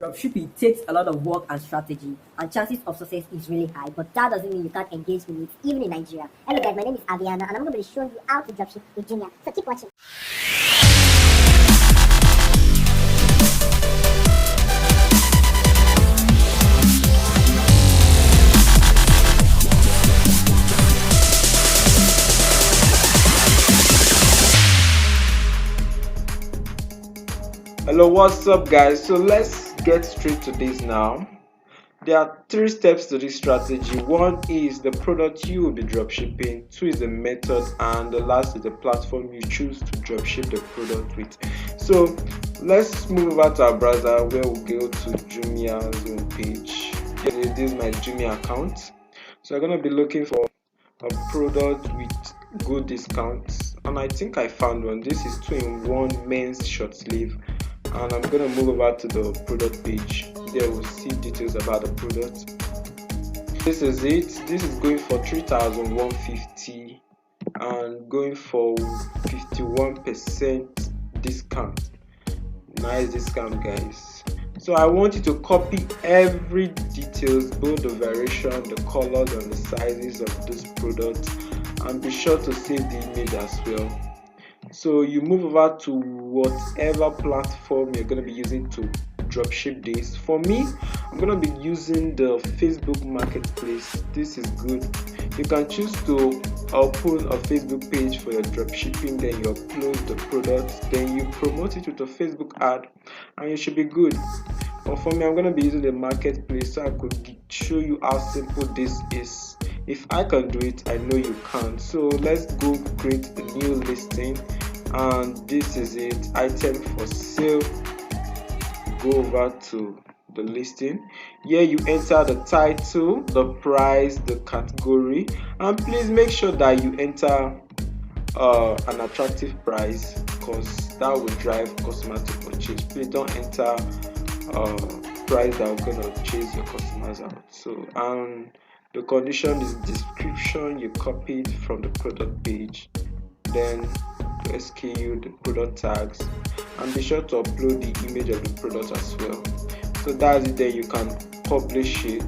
Dropshipping takes a lot of work and strategy, and chances of success is really high, but that doesn't mean you can't engage in it, even in Nigeria. Hello guys, my name is Aviana, and I'm going to be showing you how to dropship with Jumia, so keep watching. Hello, what's up guys? So let's get straight to this now. There are 3 steps to this strategy. 1 is the product you will be dropshipping, 2 is the method, and the last is the platform you choose to dropship the product with. So let's move over to our browser where we'll go to Jumia's homepage. This is my Jumia account. So I'm going to be looking for a product with good discounts, and I think I found one. This is 2-in-1 men's short sleeve, and I'm gonna move over to the product page. There we'll see details about the product. This is it. This is going for 3,150 and going for 51% discount. Nice discount, guys. So I want you to copy every details, both the variation, the colors, and the sizes of this product, and be sure to save the image as well. So you move over to whatever platform you're going to be using to dropship this. For me, I'm going to be using the Facebook marketplace. This is good. You can choose to open a Facebook page for your dropshipping, then you upload the product, then you promote it with a Facebook ad, and you should be good. But for me, I'm going to be using the marketplace so I could show you how simple this is. If I can do it, I know you can. So let's go create a new listing, and this is it. Item for sale. Go over to the listing. Here you enter the title, the price, the category, and please make sure that you enter an attractive price, because that will drive customers to purchase. Please don't enter price that are gonna chase your customers out. So the condition is description you copied from the product page, then the SKU, the product tags, and be sure to upload the image of the product as well. So that's it. Then you can publish it,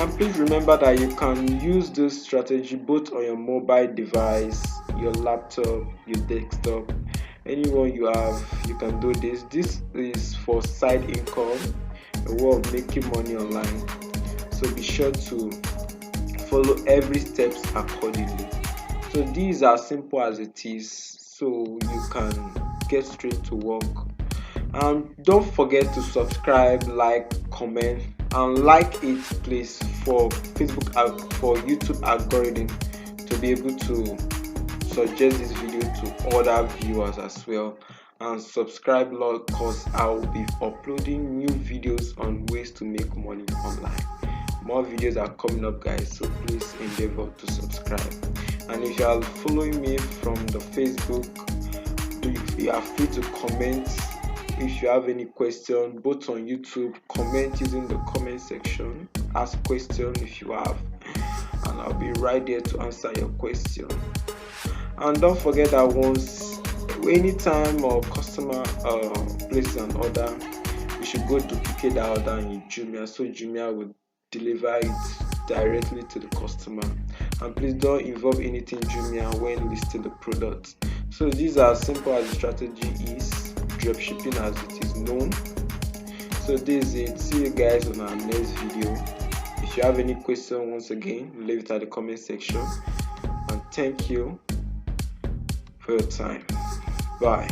and please remember that you can use this strategy both on your mobile device, your laptop, your desktop, anyone you have. You can do this. This is for side income, a way of making money online. So be sure to follow every steps accordingly. So these are simple as it is, so you can get straight to work. And don't forget to subscribe, like, comment, and like it please, for for YouTube algorithm to be able to suggest this video to other viewers as well. And subscribe, because I will be uploading new videos on ways to make money online. More videos are coming up, guys, so please endeavor to subscribe. And if you are following me from the Facebook, you are free to comment. If you have any question, both on YouTube, comment using the comment section, ask question if you have, and I'll be right there to answer your question. And don't forget that anytime a customer places an order, you should go duplicate that order in Jumia, so Jumia will deliver it directly to the customer. And please don't involve anything Jumia when listing the product. So these are simple as the strategy is, dropshipping as it is known. So this is it. See you guys on our next video. If you have any question, once again, leave it at the comment section, and thank you for your time. Bye.